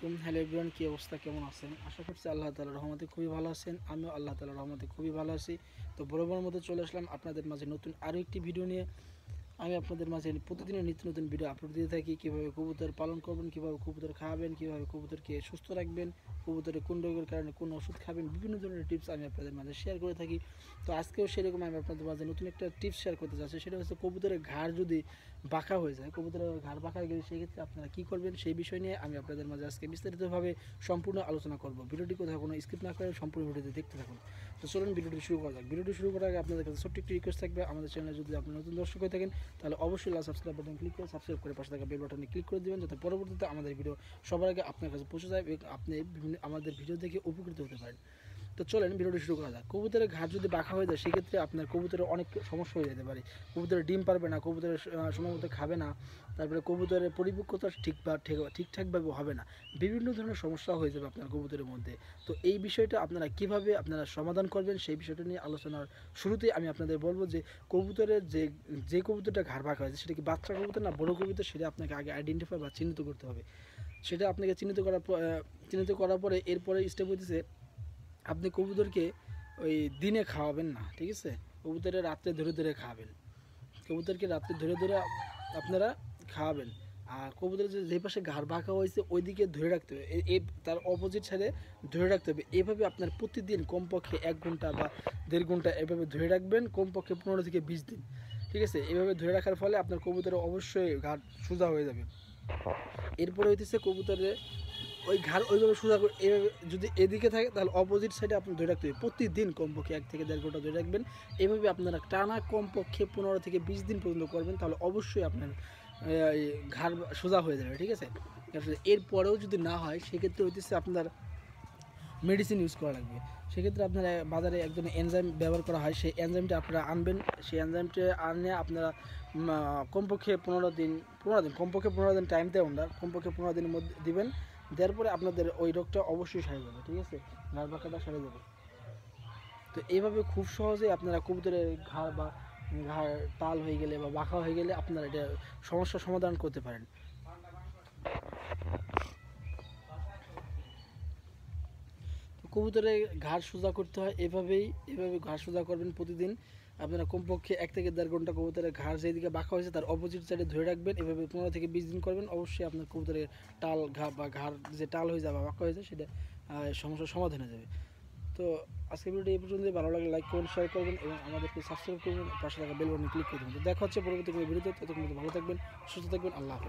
আলাইকুম। Hello everyone, কী অবস্থা, কেমন আছেন? আশা করছি আল্লাহ তাআলার রহমতে খুবই ভালো আছেন। আমিও আল্লাহ তাআলার রহমতে খুবই ভালো আছি। তো বরাবরের মতো চলে আসলাম আপনাদের মাঝে নতুন আরও একটি ভিডিও নিয়ে। আমি আপনাদের মাঝে প্রতিদিনের নিত্য নতুন ভিডিও আপলোড দিয়ে থাকি। কীভাবে কবুতর পালন করবেন, কীভাবে কবুতর খাওয়াবেন, কীভাবে কবুতরকে সুস্থ রাখবেন, কবুতরের কোন রোগের কারণে কোন ওষুধ খাবেন, বিভিন্ন ধরনের টিপস আমি আপনাদের মাঝে শেয়ার করে থাকি। তো আজকেও সেরকম আমি আপনাদের মাঝে নতুন একটা টিপস শেয়ার করতে চাচ্ছি। সেটা হচ্ছে কবুতরের ঘাড় যদি বাঁকা হয়ে যায়, কবুতরের ঘাড় বাঁকা হয়ে গেলে সেক্ষেত্রে আপনারা কী করবেন সেই বিষয় নিয়ে আমি আপনাদের মাঝে আজকে বিস্তারিতভাবে সম্পূর্ণ আলোচনা করব। ভিডিওটি কোথাও কোনো স্কিপ না করে সম্পূর্ণ ভিডিওতে দেখতে থাকুন। তো চলুন ভিডিওটি শুরু করা যাক। ভিডিওটি শুরু করার আগে আপনাদের কাছে ছোট্ট একটি রিকোয়েস্ট থাকবে, আমাদের চ্যানেলে যদি আপনি নতুন দর্শক হয়ে থাকেন তাহলে অবশ্যই সাবস্ক্রাইব বাটন ক্লিক করে সাবস্ক্রাইব করে পাশে থাকা বেল বাটনে ক্লিক করে দেবেন, যাতে পরবর্তীতে আমাদের ভিডিও সবার আগে আপনার কাছে পৌঁছে যায় এবং আপনি বিভিন্ন আমাদের ভিডিও দেখে উপকৃত হতে পারেন। তো চলেন ভিডিওটি শুরু করা যাক। কবুতরের ঘাড় যদি বাঁকা হয়ে যায় সেক্ষেত্রে আপনার কবুতরের অনেক সমস্যা হয়ে যেতে পারে। কবুতরের ডিম পারবে না, কবুতরের সময় মতো খাবে না, তারপরে কবুতরের পরিপক্কতা ঠিকঠাকভাবে হবে না, বিভিন্ন ধরনের সমস্যা হয়ে যাবে আপনার কবুতরের মধ্যে। তো এই বিষয়টা আপনারা কিভাবে আপনারা সমাধান করবেন সেই বিষয়টা নিয়ে আলোচনার শুরুতেই আমি আপনাদের বলবো যে কবুতরের যে কবুতরটা ঘাড় বাঁকা হয়েছে সেটা কি বাচ্চা কবুতর না বড় কবুতর, সেটা আপনাকে আগে আইডেন্টিফাই বা চিহ্নিত করতে হবে। সেটা আপনাকে চিহ্নিত করার পরে এরপরে স্টেপ হইতেছে আপনি কবুতরকে ওই দিনে খাওয়াবেন না, ঠিক আছে? কবুতরের রাত্রে ধরে ধরে খাওয়াবেন, কবুতরকে রাত্রে ধরে ধরে আপনারা খাওয়াবেন। আর কবুতরের যে পাশে ঘাড় বাঁকা হয়েছে ওই দিকে ধরে রাখতে হবে, তার অপোজিট সাইডে ধরে রাখতে হবে। এভাবে আপনার প্রতিদিন কমপক্ষে 1 ঘন্টা বা 1.5 ঘন্টা এভাবে ধরে রাখবেন, কমপক্ষে 15 থেকে 20 দিন, ঠিক আছে? এভাবে ধরে রাখার ফলে আপনার কবুতরের অবশ্যই ঘাড় সোজা হয়ে যাবে। এরপরে হইতেছে কবুতরের ওই ঘাড় ওইভাবে সোজা করে এভাবে যদি এদিকে থাকে তাহলে অপোজিট সাইডে আপনি ধরে রাখতে হবে। প্রতিদিন কমপক্ষে 1 থেকে 1.5 ঘন্টা ধরে রাখবেন। এভাবে আপনারা টানা কমপক্ষে 15 থেকে 20 দিন পর্যন্ত করবেন, তাহলে অবশ্যই আপনার ঘাড় সোজা হয়ে যাবে, ঠিক আছে? এরপরেও যদি না হয় সেক্ষেত্রে হইতেছে আপনার মেডিসিন ইউজ করা লাগবে। সেক্ষেত্রে আপনারা বাজারে এক ধরনের এনজাইম ব্যবহার করা হয়, সেই এনজাইমটা আপনারা আনবেন। সেই এনজাইমটা আনে আপনারা কমপক্ষে 15 দিন কমপক্ষে 15 দিন টাইম দেয়, আমরা কমপক্ষে 15 দিনের মধ্যে দিবেন। দেওয়ার পরে আপনাদের ওই রোগটা অবশ্যই সারে যাবে, ঠিক আছে? ঘাড় বাঁকাটা সারে যাবে। তো এইভাবে খুব সহজেই আপনারা কবুতরের ঘাড় তাল হয়ে গেলে বা বাঁকা হয়ে গেলে আপনারা এটা সমস্যার সমাধান করতে পারেন। কবুতরের ঘাড় সোজা করতে হয় এভাবে ঘাড় সোজা করবেন প্রতিদিন। আপনারা কমপক্ষে 1 থেকে 1.5 ঘন্টা কবুতরের ঘাড় যেদিকে বাঁকা হয়েছে তার অপোজিট সাইডে ধরে রাখবেন। এভাবে 15 থেকে 20 দিন করবেন, অবশ্যই আপনার কবুতরের ঘাড় যে টাল হয়ে যাবে বা বাঁকা হয়েছে সেটা সমস্যার সমাধান হয়ে যাবে। তো আজকে ভিডিওটি এই পর্যন্ত। ভালো লাগলে লাইক করবেন, শেয়ার করবেন এবং আমাদেরকে সাবস্ক্রাইব করবেন, পাশে থাকা বেল বাটনে ক্লিক করে দেবেন। তো দেখা হচ্ছে পরবর্তী কোনো ভিডিওতে। ততক্ষণ ভালো থাকবেন, সুস্থ থাকবেন। আল্লাহ হাফেজ।